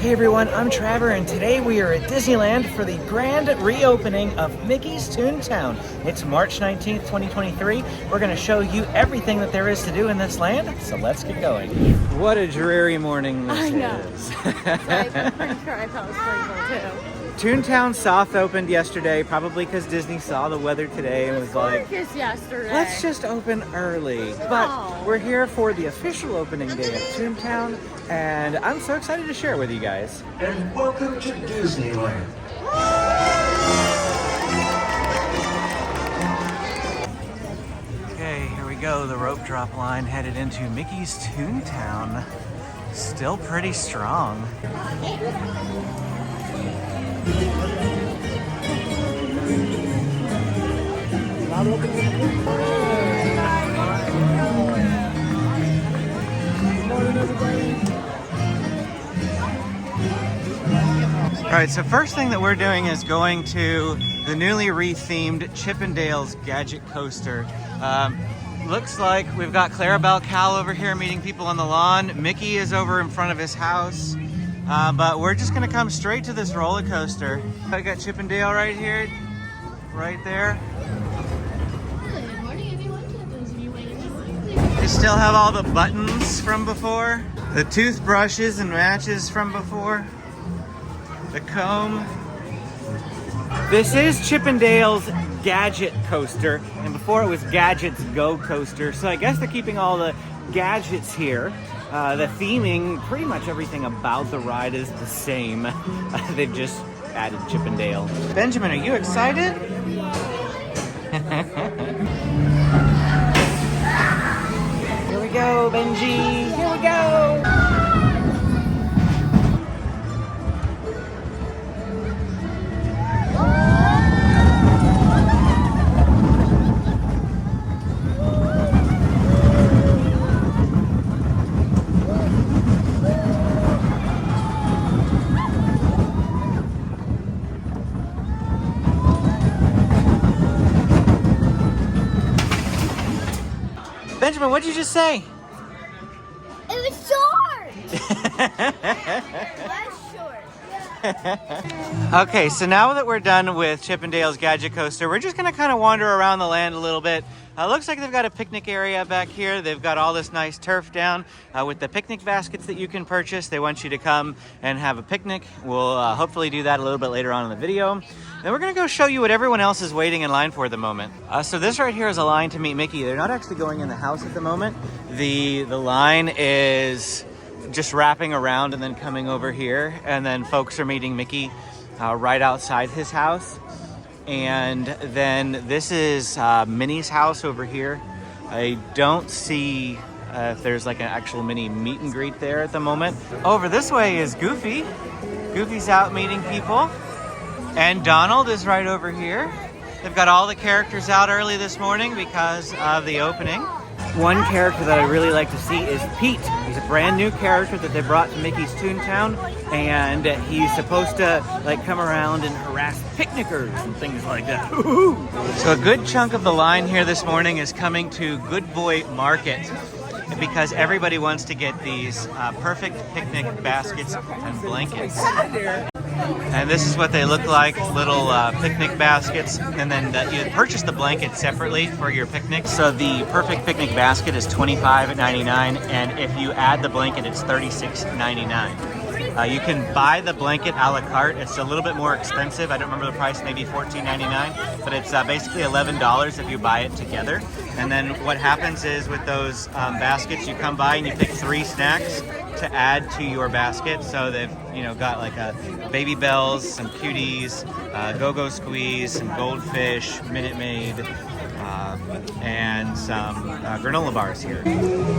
Hey everyone, I'm Trevor, and today we are at Disneyland for the grand reopening of Mickey's Toontown. It's March 19th, 2023. We're going to show you everything that there is to do in this land, so let's get going. What a dreary morning this is. I'm pretty sure I thought it was pretty cool too. Toontown soft opened yesterday, probably because Disney saw the weather today and was like, yesterday. let's just open early. But we're here for the official opening day of Toontown, and I'm so excited to share it with you guys. And welcome to Disneyland. Okay, here we go. The rope drop line headed into Mickey's Toontown. Still pretty strong. Alright, so first thing that we're doing is going to the newly rethemed Chippendale's Gadget Coaster. Looks like we've got Clarabelle Cal over here meeting people on the lawn. Mickey is over in front of his house. But we're just gonna come straight to this roller coaster. I got Chippendale right here, right there. Good morning, everyone. To those of you waiting in line, They still have all the buttons from before, the toothbrushes and matches from before, the comb. This is Chippendale's Gadget Coaster, and before it was Gadget's Go Coaster, so I guess they're keeping all the gadgets here. The theming, pretty much everything about the ride is the same. They've just added Chippendale. Benjamin, are you excited? Here we go, Benji. Here we go. Benjamin, what did you just say? it was short. Less short. Okay, so now that we're done with Chippendale's Gadget Coaster, we're just gonna kind of wander around the land a little bit. Looks like they've got a picnic area back here. They've got all this nice turf down with the picnic baskets that you can purchase. They want you to come and have a picnic. We'll hopefully do that a little bit later on in the video. Then we're gonna go show you what everyone else is waiting in line for at the moment. So this right here is a line to meet Mickey. They're not actually going in the house at the moment. The line is just wrapping around and then coming over here, and then folks are meeting Mickey right outside his house. And then this is Minnie's house over here. I don't see if there's like an actual mini meet and greet there at the moment. Over this way is Goofy. Goofy's out meeting people. And Donald is right over here. They've got all the characters out early this morning because of the opening. One character that I really like to see is Pete. He's a brand new character that they brought to Mickey's Toontown, and he's supposed to like come around and harass picnickers and things like that. So a good chunk of the line here this morning is coming to Good Boy Market because everybody wants to get these perfect picnic baskets and blankets. And this is what they look like, little picnic baskets. And then you purchase the blanket separately for your picnic. So the perfect picnic basket is $25.99, and if you add the blanket, it's $36.99. You can buy the blanket a la carte. It's a little bit more expensive. I don't remember the price, maybe $14.99, but it's basically $11 if you buy it together. And then what happens is with those baskets, you come by and you pick 3 snacks to add to your basket. So they've got like a Baby Bells, some Cuties, Go-Go Squeeze, some Goldfish, Minute Maid, and some granola bars here.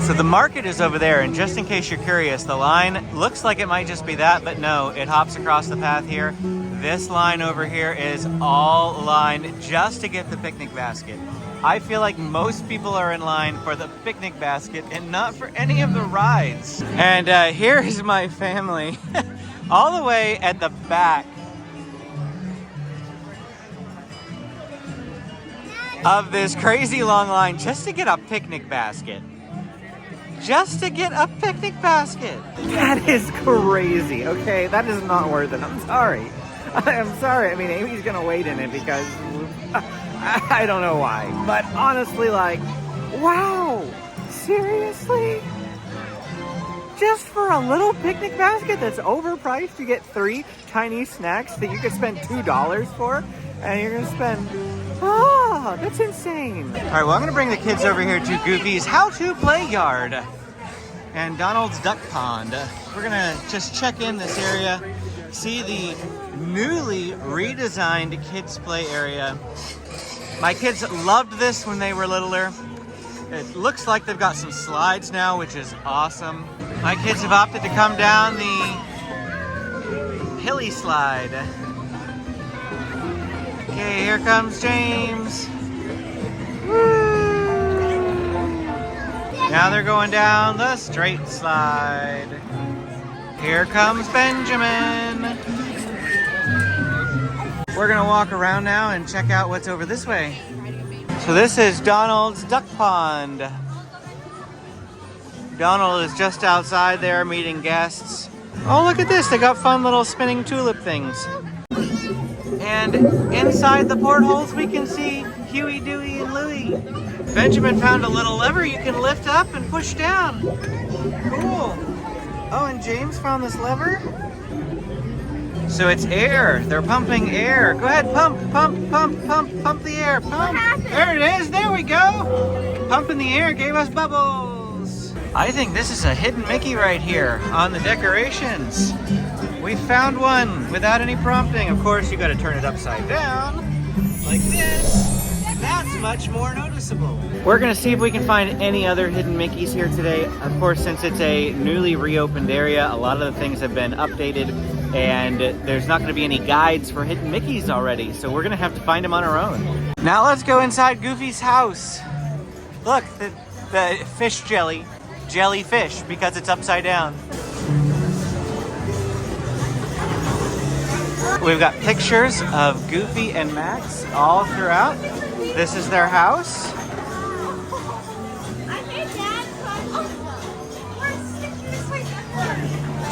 So the market is over there, and just in case you're curious, the line looks like it might just be that, but no, it hops across the path here. This line over here is all lined just to get the picnic basket. I feel like most people are in line for the picnic basket and not for any of the rides. And here is my family all the way at the back of this crazy long line just to get a picnic basket. just to get a picnic basket. That is crazy. Okay, that is not worth it. I'm sorry. I'm sorry. I mean, Amy's gonna wait in it because I don't know why. But honestly, like, wow, seriously? Just for a little picnic basket that's overpriced, you get 3 tiny snacks that you could spend $2 for, and you're gonna spend, oh, that's insane. All right, well, I'm gonna bring the kids over here to Goofy's How to Play Yard and Donald's Duck Pond. We're gonna just check in this area, see the newly redesigned kids play area. My kids loved this when they were littler. It looks like they've got some slides now, which is awesome. My kids have opted to come down the hilly slide. Okay, here comes James. Woo! Now they're going down the straight slide. Here comes Benjamin. We're gonna walk around now and check out what's over this way. So this is Donald's Duck Pond. Donald is just outside there meeting guests. Oh, look at this. They got fun little spinning tulip things. And inside the portholes, we can see Huey, Dewey, and Louie. Benjamin found a little lever you can lift up and push down. Cool. Oh, and James found this lever. So it's air. They're pumping air. Go ahead, pump, pump, pump, pump, pump the air. Pump. There it is. There we go. Pumping the air gave us bubbles. I think this is a hidden Mickey right here on the decorations. We found one without any prompting. Of course, you got to turn it upside down like this. That's much more noticeable. We're gonna see if we can find any other hidden Mickeys here today. Of course, since it's a newly reopened area, a lot of the things have been updated and there's not gonna be any guides for hidden Mickeys already. So we're gonna have to find them on our own. Now let's go inside Goofy's house. Look, the fish jellyfish, because it's upside down. We've got pictures of Goofy and Max all throughout. This is their house.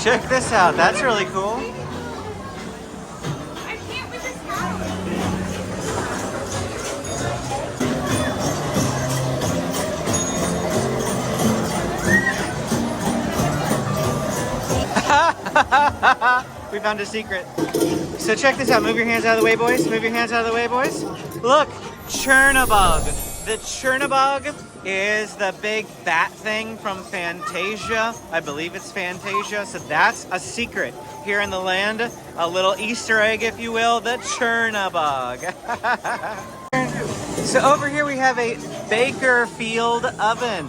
Check this out. That's really cool. We found a secret. So check this out. Move your hands out of the way, boys. Move your hands out of the way, boys. Look, Chernabog. The Chernabog is the big bat thing from Fantasia. I believe it's Fantasia. So that's a secret here in the land. A little Easter egg, if you will. The Chernabog. So over here we have a Bakerfield oven.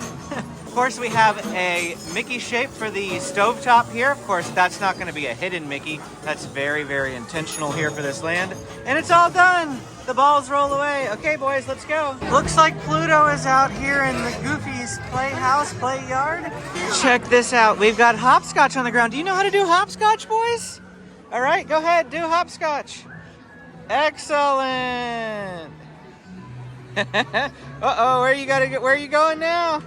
Of course, we have a Mickey shape for the stovetop here. Of course, that's not going to be a hidden Mickey. That's very, very intentional here for this land. And it's all done. The balls roll away. Okay, boys, let's go. Looks like Pluto is out here in the Goofy's playhouse, play yard. Check this out. We've got hopscotch on the ground. Do you know how to do hopscotch, boys? All right, go ahead, do hopscotch. Excellent. Uh-oh, where are you going now?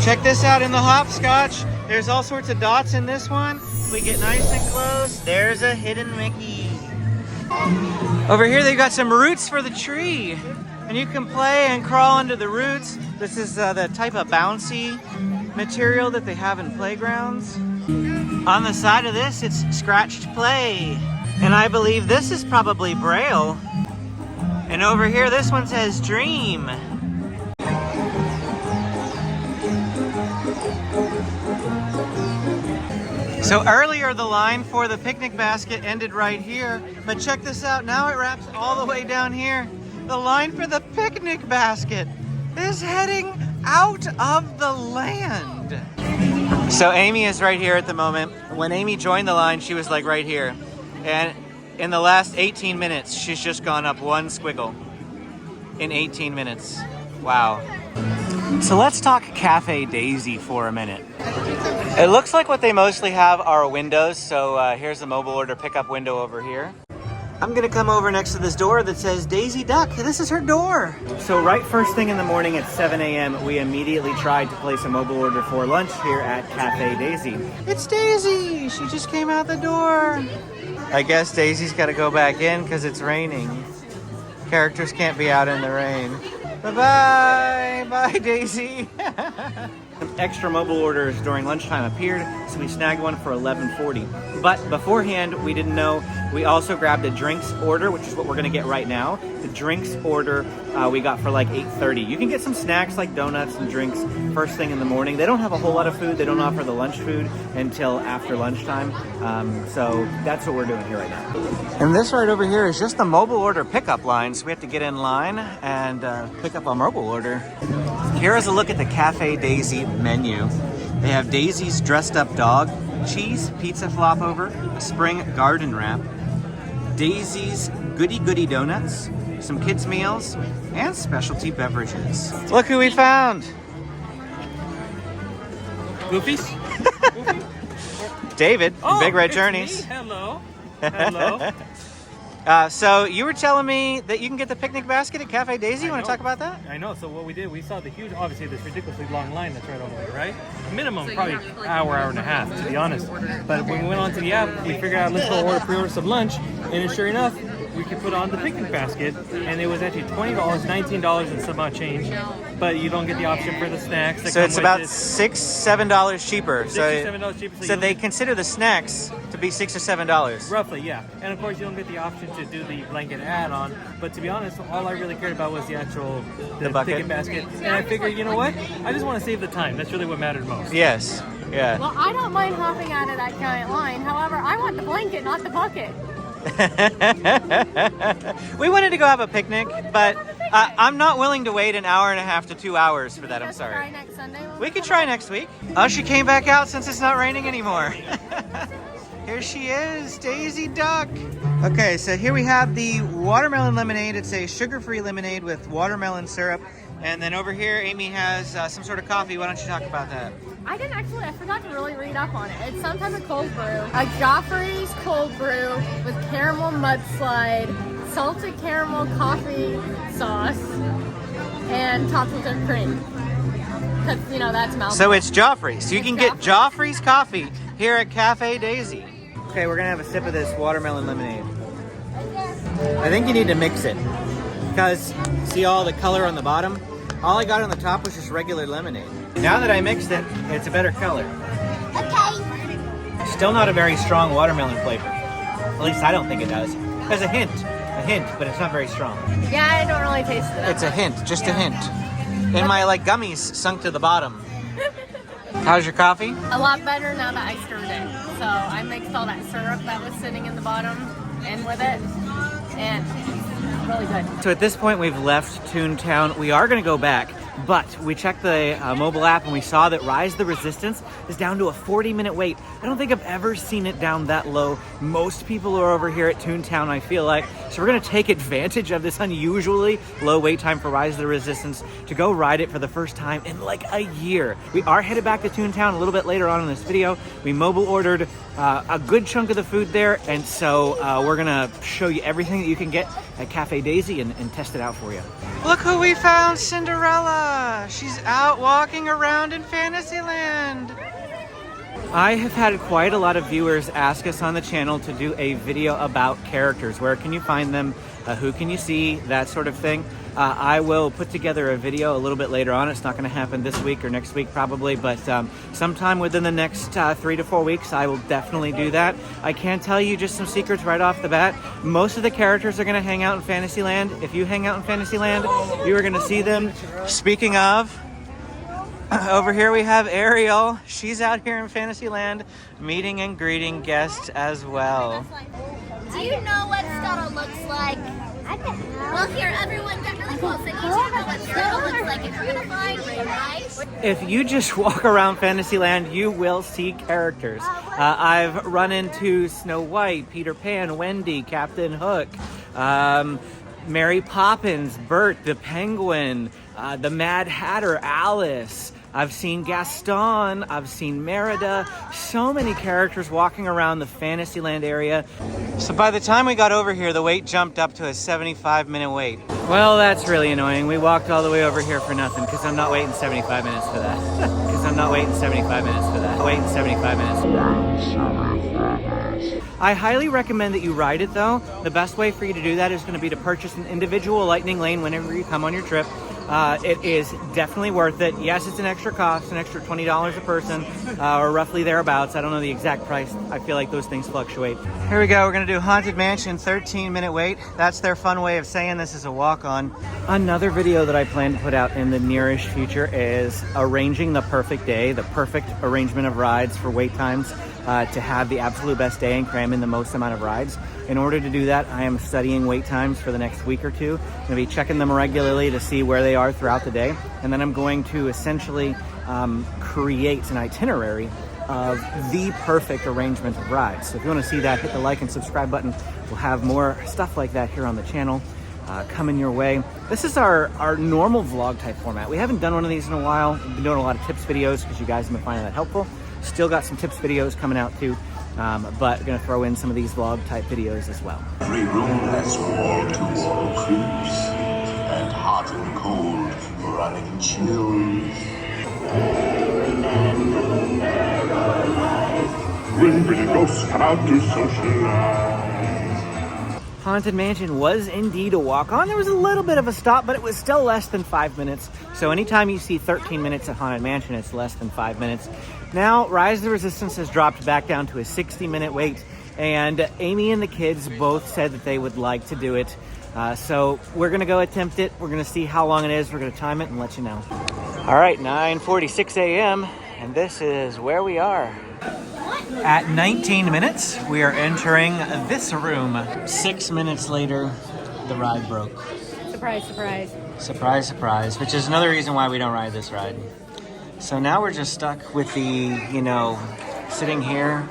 Check this out in the hopscotch. There's all sorts of dots in this one. We get nice and close. There's a hidden Mickey. Over here they've got some roots for the tree. And you can play and crawl under the roots. This is the type of bouncy material that they have in playgrounds. On the side of this, it's scratched play. And I believe this is probably Braille. And over here, this one says dream. So earlier the line for the picnic basket ended right here, but check this out, now it wraps all the way down here. The line for the picnic basket is heading out of the land. So Amy is right here at the moment. When Amy joined the line, she was like right here. And in the last 18 minutes, she's just gone up one squiggle in 18 minutes. Wow. So let's talk Cafe Daisy for a minute. It looks like what they mostly have are windows. So here's the mobile order pickup window over here. I'm gonna come over next to this door that says Daisy Duck. This is her door. So right first thing in the morning at 7 a.m., we immediately tried to place a mobile order for lunch here at Cafe Daisy. It's Daisy! She just came out the door. I guess Daisy's gotta go back in because it's raining. Characters can't be out in the rain. Bye-bye! Bye, Daisy! Some extra mobile orders during lunchtime appeared, so we snagged one for $11.40. But beforehand, we didn't know. We also grabbed a drinks order, which is what we're gonna get right now. The drinks order we got for like $8.30. You can get some snacks like donuts and drinks first thing in the morning. They don't have a whole lot of food. They don't offer the lunch food until after lunchtime. So that's what we're doing here right now. And this right over here is just the mobile order pickup line. So we have to get in line and pick up a mobile order. Here is a look at the Cafe Daisy menu. They have Daisy's dressed up dog, cheese pizza flop over, a spring garden wrap, Daisy's goody goody donuts, some kids meals, and specialty beverages. Look who we found! Goofies? David, from Big Red it's Journeys. Me. Hello. Hello. So you were telling me that you can get the picnic basket at Cafe Daisy. You want to talk about that? I know. So what we did, we saw the huge, obviously this ridiculously long line that's right over there, right? Minimum, probably hour and a half, to be honest. But when we went onto the app, we figured out, let's go pre-order some lunch. And sure enough, we could put on the picnic basket. And it was actually $20, $19 and some odd change. But you don't get the option for the snacks. That So it's about $6, $7 cheaper. $6 or $7 cheaper. So they consider the snacks to be $6 or $7. Roughly, yeah. And of course, you don't get the option to do the blanket add-on. But to be honest, all I really cared about was the actual The bucket. picnic basket. And I figured, you know what? I just want to save the time. That's really what mattered most. Yes. Yeah. Well, I don't mind hopping out of that giant line. However, I want the blanket, not the bucket. We wanted to go have a picnic, but I'm not willing to wait an hour and a half to 2 hours for that. I'm Just try sorry. next Sunday when We could come try out. next week. Oh, she came back out since it's not raining anymore. Here she is, Daisy Duck. Okay, so here we have the watermelon lemonade. It's a sugar-free lemonade with watermelon syrup. And then over here, Amy has some sort of coffee. Why don't you talk about that? I forgot to really read up on it. It's some type of cold brew. A Joffrey's cold brew with caramel mudslide, salted caramel coffee sauce, and topped with whipped cream. Because, you know, that's mouthful. So it's Joffrey's. So you can get Joffrey's coffee here at Cafe Daisy. Okay, we're gonna have a sip of this watermelon lemonade. I think you need to mix it. Because, see all the color on the bottom? All I got on the top was just regular lemonade. Now that I mixed it, it's a better color. Okay. Still not a very strong watermelon flavor. At least I don't think it does. There's a hint, but it's not very strong. Yeah, I don't really taste it. It's a hint, just a hint. And my gummies sunk to the bottom. How's your coffee? A lot better now that I stirred it. So I mixed all that syrup that was sitting in the bottom in with it. And it's really good. So at this point, we've left Toontown. We are going to go back, but we checked the mobile app and we saw that Rise the Resistance is down to a 40-minute wait. I don't think I've ever seen it down that low. Most people are over here at Toontown, I feel like. So we're going to take advantage of this unusually low wait time for Rise the Resistance to go ride it for the first time in like a year. We are headed back to Toontown a little bit later on in this video. We mobile ordered a good chunk of the food there, and so we're gonna show you everything that you can get at Cafe Daisy and test it out for you. Look who we found, Cinderella! She's out walking around in Fantasyland! I have had quite a lot of viewers ask us on the channel to do a video about characters. Where can you find them? Who can you see? That sort of thing. I will put together a video a little bit later on. It's not going to happen this week or next week probably, but sometime within the next 3 to 4 weeks, I will definitely do that. I can tell you just some secrets right off the bat. Most of the characters are going to hang out in Fantasyland. If you hang out in Fantasyland, you are going to see them. Speaking of, over here we have Ariel. She's out here in Fantasyland meeting and greeting guests as well. Do you know what Scuttle looks like? I don't know. Well, here, everyone get really close. I need you to know what Scuttle looks like, and you're gonna find me, right? If you just walk around Fantasyland, you will see characters. I've run into Snow White, Peter Pan, Wendy, Captain Hook, Mary Poppins, Bert the Penguin, the Mad Hatter, Alice, I've seen Gaston, I've seen Merida, so many characters walking around the Fantasyland area. So by the time we got over here, the wait jumped up to a 75-minute wait. Well, that's really annoying. We walked all the way over here for nothing because I'm not waiting 75 minutes for that. Because I'm not waiting 75 minutes for that. Waiting 75 minutes. I highly recommend that you ride it though. The best way for you to do that is going to be to purchase an individual lightning lane whenever you come on your trip. It is definitely worth it. Yes, it's an extra cost, an extra $20 a person, or roughly thereabouts. I don't know the exact price. I feel like those things fluctuate. Here we go. We're going to do Haunted Mansion, 13-minute wait. That's their fun way of saying this is a walk-on. Another video that I plan to put out in the nearish future is arranging the perfect day, the perfect arrangement of rides for wait times to have the absolute best day and cram in the most amount of rides. In order to do that, I am studying wait times for the next week or two. I'm going to be checking them regularly to see where they are throughout the day. And then I'm going to essentially create an itinerary of the perfect arrangement of rides. So if you want to see that, hit the like and subscribe button. We'll have more stuff like that here on the channel coming your way. This is our normal vlog type format. We haven't done one of these in a while. We've been doing a lot of tips videos because you guys have been finding that helpful. Still got some tips videos coming out too. But we're going to throw in some of these vlog type videos as well. Every room has wall-to-wall creeps and hot and cold running chills. When pretty ghosts come out to socialize. Haunted Mansion was indeed a walk-on. There was a little bit of a stop, but it was still less than 5 minutes. So anytime you see 13 minutes at Haunted Mansion, it's less than 5 minutes. Now, Rise of the Resistance has dropped back down to a 60-minute wait, and Amy and the kids both said that they would like to do it. So we're going to go attempt it. We're going to see how long it is. We're going to time it and let you know. All right, 9:46 a.m., and this is where we are. At 19 minutes, we are entering this room. 6 minutes later, the ride broke. Surprise, surprise. Surprise, surprise, which is another reason why we don't ride this ride. So now we're just stuck with the, sitting here,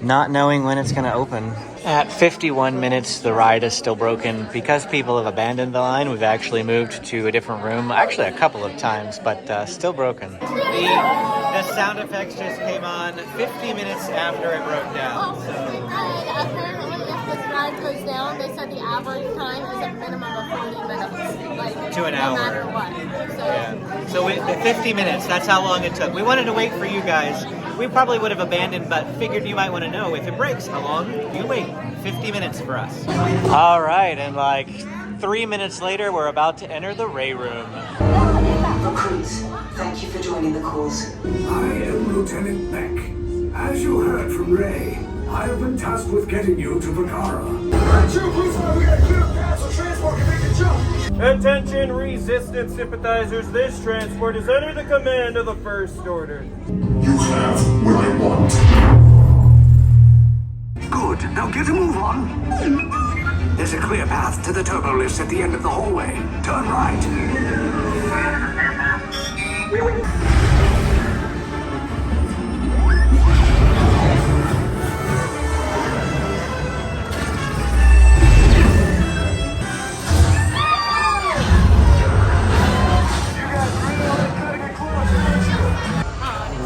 not knowing when it's going to open. At 51 minutes, the ride is still broken. Because people have abandoned the line, we've actually moved to a different room. Actually, a couple of times, but still broken. The sound effects just came on 50 minutes after it broke down. And apparently, if this ride goes down, they said the average time is a minimum of 40 minutes. Like, To an no hour. matter what. So, Yeah. So 50 minutes, that's how long it took. We wanted to wait for you guys. We probably would have abandoned, but figured you might want to know if it breaks, how long do you wait? 50 minutes for us. All right, and like 3 minutes later, we're about to enter the Ray room. Recruits, thank you for joining the cause. I am Lieutenant Beck. As you heard from Ray, I have been tasked with getting you to Bagara. Attention resistance sympathizers, this transport is under the command of the First Order. You have what I want. Good. Now get a move on. There's a clear path to the turbo lifts at the end of the hallway. Turn right.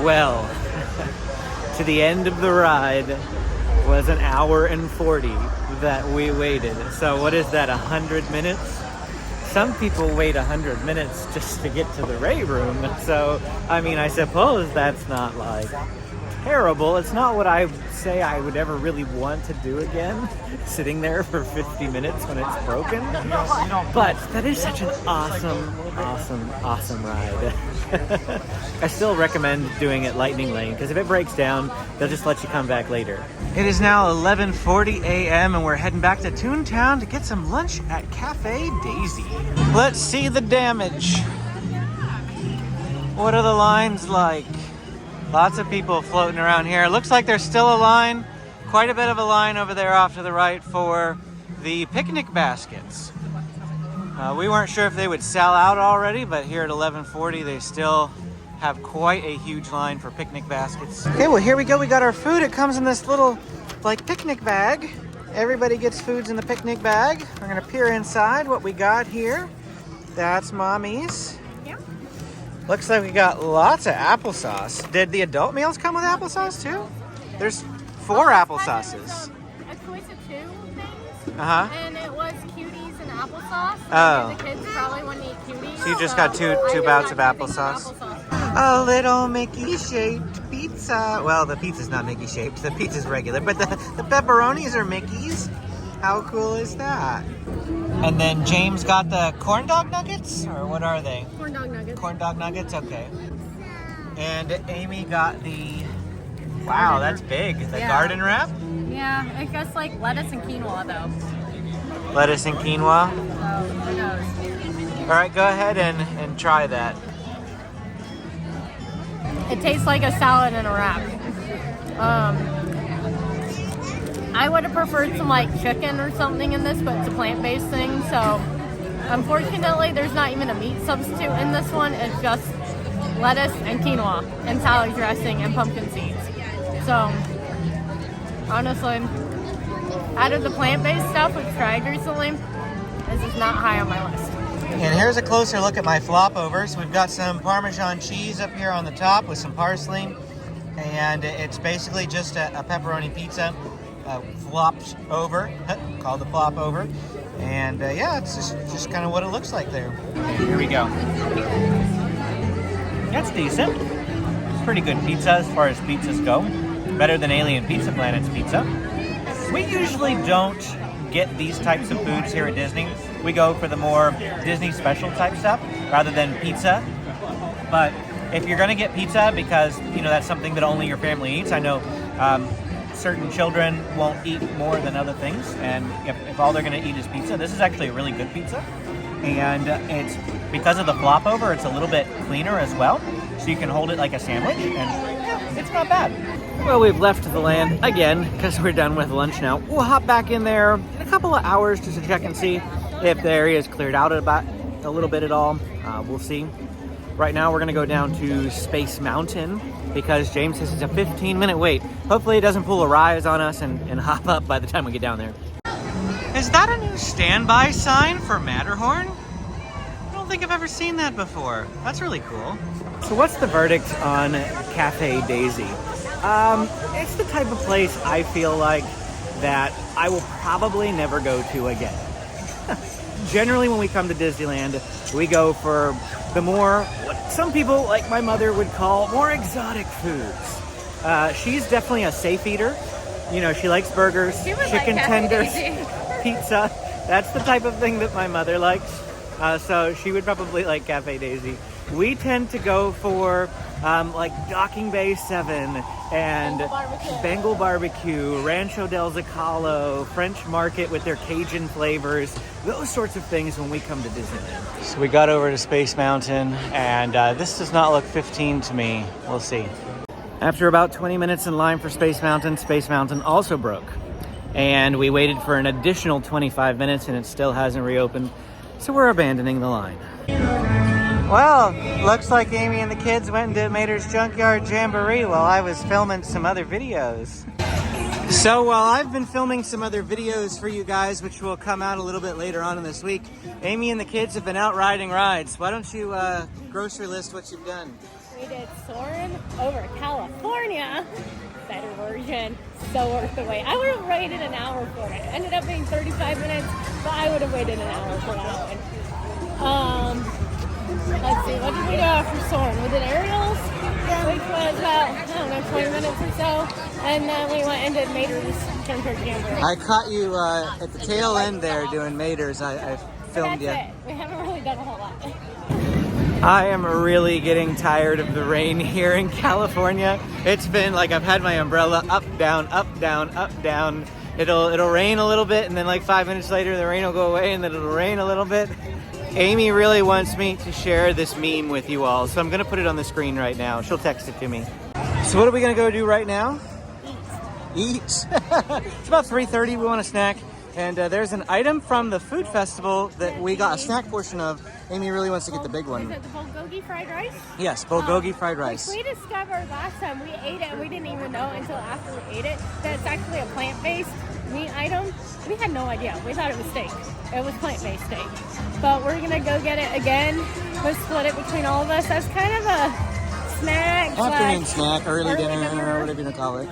Well, to the end of the ride was an hour and 40 that we waited. So what is that, 100 minutes? Some people wait 100 minutes just to get to the Ray room. So, I mean, I suppose that's not like terrible. It's not what I say I would ever really want to do again, sitting there for 50 minutes when it's broken. But that is such an awesome ride. I still recommend doing it lightning lane, because if it breaks down, they'll just let you come back later. It is now 11:40 a.m. and we're heading back to Toontown to get some lunch at Cafe Daisy. Let's see the damage. What are the lines like? Lots of people floating around here. It looks like there's still a line, quite a bit of a line over there off to the right for the picnic baskets. We weren't sure if they would sell out already, but here at 11:40 they still have quite a huge line for picnic baskets. Okay, well here we go. We got our food. It comes in this little like picnic bag. Everybody gets foods in the picnic bag. We're gonna peer inside what we got here. That's Mommy's. Yeah. Looks like we got lots of applesauce. Did the adult meals come with applesauce too? There's 4 applesauces. A choice of 2 things. Uh-huh. And it was cuties and applesauce. Oh. And the kids probably wouldn't eat cuties. So you just got two I just bouts of got 2 things applesauce? applesauce. A little Mickey-shaped pizza. Well, the pizza's not Mickey-shaped. The pizza's regular, but the pepperonis are Mickey's. How cool is that? And then James got the corn dog nuggets? Or what are they? Corn dog nuggets. Corn dog nuggets? Okay. And Amy got the... Wow, that's big. The Yeah. garden wrap? Yeah, it's just like lettuce and quinoa though. Lettuce and quinoa. So, who knows? All right, go ahead and try that. It tastes like a salad in a wrap. I would have preferred some like chicken or something in this, but it's a plant-based thing, so unfortunately there's not even a meat substitute in this one. It's just lettuce and quinoa and salad dressing and pumpkin seeds. So honestly, out of the plant-based stuff we've tried recently, this is not high on my list. And here's a closer look at my flop overs. We've got some Parmesan cheese up here on the top with some parsley. And it's basically just a pepperoni pizza flopped over, called the flop over. And yeah, it's just kind of what it looks like there. Okay, here we go. That's decent. It's pretty good pizza as far as pizzas go. Better than Alien Pizza Planet's pizza. We usually don't get these types of foods here at Disney. We go for the more Disney special type stuff rather than pizza. But if you're gonna get pizza because you know that's something that only your family eats, I know certain children won't eat more than other things, and if all they're gonna eat is pizza, this is actually a really good pizza. And it's because of the flop over, it's a little bit cleaner as well, so you can hold it like a sandwich, and yeah, it's not bad. Well, we've left the land again because we're done with lunch now. We'll hop back in there in a couple of hours just to check and see if the area is cleared out about a little bit at all. We'll see. Right now, we're gonna go down to Space Mountain because James says it's a 15-minute wait. Hopefully it doesn't pull a rise on us and hop up by the time we get down there. Is that a new standby sign for Matterhorn? I don't think I've ever seen that before. That's really cool. So what's the verdict on Cafe Daisy? It's the type of place I feel like that I will probably never go to again. Generally, when we come to Disneyland, we go for the more, what some people, like my mother, would call more exotic foods. She's definitely a safe eater. You know, she likes burgers, chicken tenders, pizza. That's the type of thing that my mother likes. So she would probably like Cafe Daisy. We tend to go for like Docking Bay 7 and Bengal Barbecue, Rancho del Zocalo, French Market with their Cajun flavors, those sorts of things when we come to Disneyland. So we got over to Space Mountain, and this does not look 15 to me. We'll see. After about 20 minutes in line for Space Mountain also broke. And we waited for an additional 25 minutes and it still hasn't reopened. So we're abandoning the line. Well, looks like Amy and the kids went and did Mater's Junkyard Jamboree while I was filming some other videos. So while I've been filming some other videos for you guys, which will come out a little bit later on in this week, Amy and the kids have been out riding rides. Why don't you grocery list what you've done? We did Soarin' over California. Better version. So worth the wait. I would have waited an hour for it. Ended up being 35 minutes, but I would have waited an hour for that one. Let's see, what did we do after Soarin'? We did Ariel's, which was about, 20 minutes or so. And then we went and did Mater's Junkyard Jamboree. I caught you at the tail end there doing Mater's. I filmed you. That's it. We haven't really done a whole lot. I am really getting tired of the rain here in California. It's been like I've had my umbrella up, down, up, down, up, down. It'll rain a little bit and then like 5 minutes later the rain will go away and then it'll rain a little bit. Amy really wants me to share this meme with you all, so I'm gonna put it on the screen right now. She'll text it to me. So what are we gonna go do right now? Eat. It's about 3:30, we want a snack. And there's an item from the food festival that we got a snack portion of. Amy really wants to get the big one. Is it the bulgogi fried rice? Yes, bulgogi fried rice. We discovered last time we ate it and we didn't even know until after we ate it that it's actually a plant-based meat item. We had no idea. We thought it was steak. It was plant-based steak. But we're gonna go get it again. We'll split it between all of us. That's kind of a snack. Afternoon snack, early dinner, whatever you want to call it.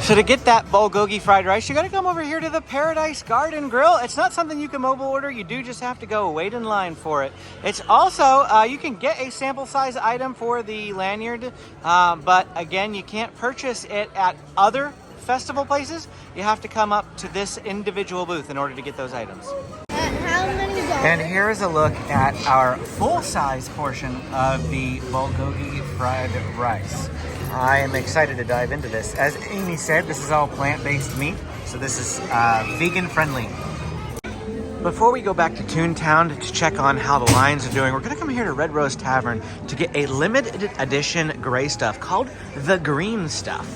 So to get that bulgogi fried rice, you gotta come over here to the Paradise Garden Grill. It's not something you can mobile order. You do just have to go wait in line for it. It's also, you can get a sample size item for the lanyard, but again, you can't purchase it at other festival places. You have to come up to this individual booth in order to get those items. How many dollars? And here's a look at our full-size portion of the bulgogi fried rice. I am excited to dive into this. As Amy said, this is all plant-based meat, so this is vegan-friendly. Before we go back to Toontown to check on how the lines are doing, we're gonna come here to Red Rose Tavern to get a limited edition gray stuff called the green stuff.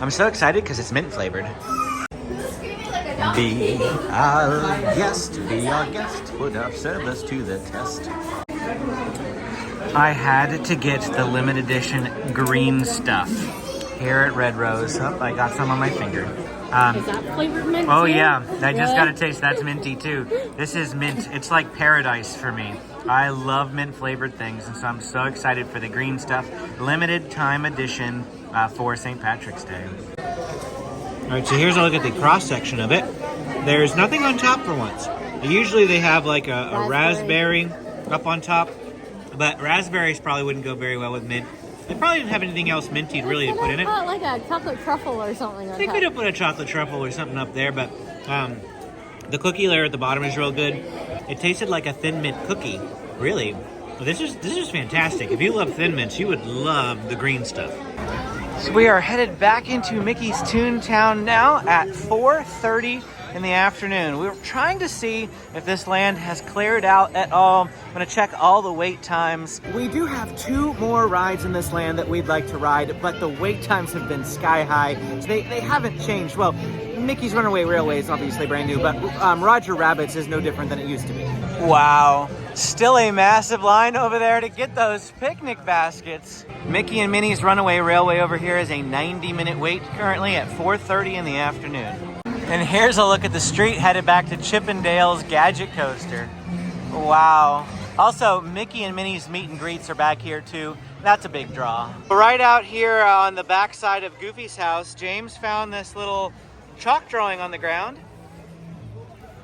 I'm so excited because it's mint flavored. Be our guest, put our service to the test. I had to get the limited edition green stuff here at Red Rose. Oh, I got some on my finger. Is that flavored mint? Oh too? yeah, I just Really? got to taste. That's minty too. This is mint. It's like paradise for me. I love mint flavored things, and so I'm so excited for the green stuff. Limited time edition for St. Patrick's Day. All right, so here's a look at the cross section of it. There's nothing on top for once. Usually they have like a raspberry up on top, but raspberries probably wouldn't go very well with mint. They probably didn't have anything else minty really to put in it. Put like a chocolate truffle or something on They top. could have put a chocolate truffle or something up there, but the cookie layer at the bottom is real good. It tasted like a Thin Mint cookie, really. This is fantastic. If you love Thin Mints, you would love the green stuff. So we are headed back into Mickey's Toontown now at 4:30 in the afternoon. We were trying to see if this land has cleared out at all. I'm gonna check all the wait times. We do have 2 more rides in this land that we'd like to ride, but the wait times have been sky high. So they haven't changed. Well, Mickey's Runaway Railway is obviously brand new, but Roger Rabbit's is no different than it used to be. Wow, still a massive line over there to get those picnic baskets. Mickey and Minnie's Runaway Railway over here is a 90-minute wait currently at 4:30 in the afternoon. And here's a look at the street headed back to Chippendale's Gadget Coaster. Wow. Also, Mickey and Minnie's meet and greets are back here too. That's a big draw. Right out here on the back side of Goofy's house, James found this little chalk drawing on the ground.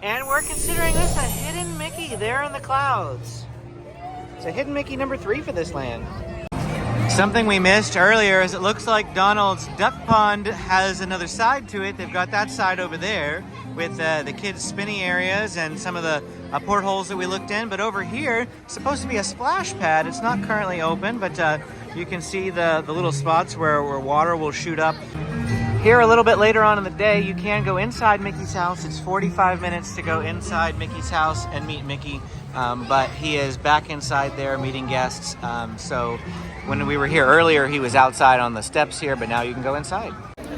And we're considering this a hidden Mickey there in the clouds. It's a hidden Mickey number 3 for this land. Something we missed earlier is it looks like Donald's Duck Pond has another side to it. They've got that side over there with the kids' spinny areas and some of the portholes that we looked in. But over here, it's supposed to be a splash pad. It's not currently open, but you can see the little spots where water will shoot up. Here a little bit later on in the day, you can go inside Mickey's house. It's 45 minutes to go inside Mickey's house and meet Mickey, but he is back inside there meeting guests. So when we were here earlier, he was outside on the steps here, but now you can go inside.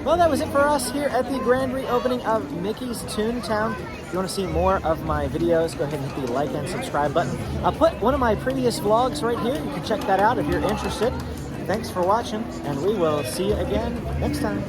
Well, that was it for us here at the grand reopening of Mickey's Toontown. If you want to see more of my videos, go ahead and hit the like and subscribe button. I'll put one of my previous vlogs right here. You can check that out if you're interested. Thanks for watching, and we will see you again next time.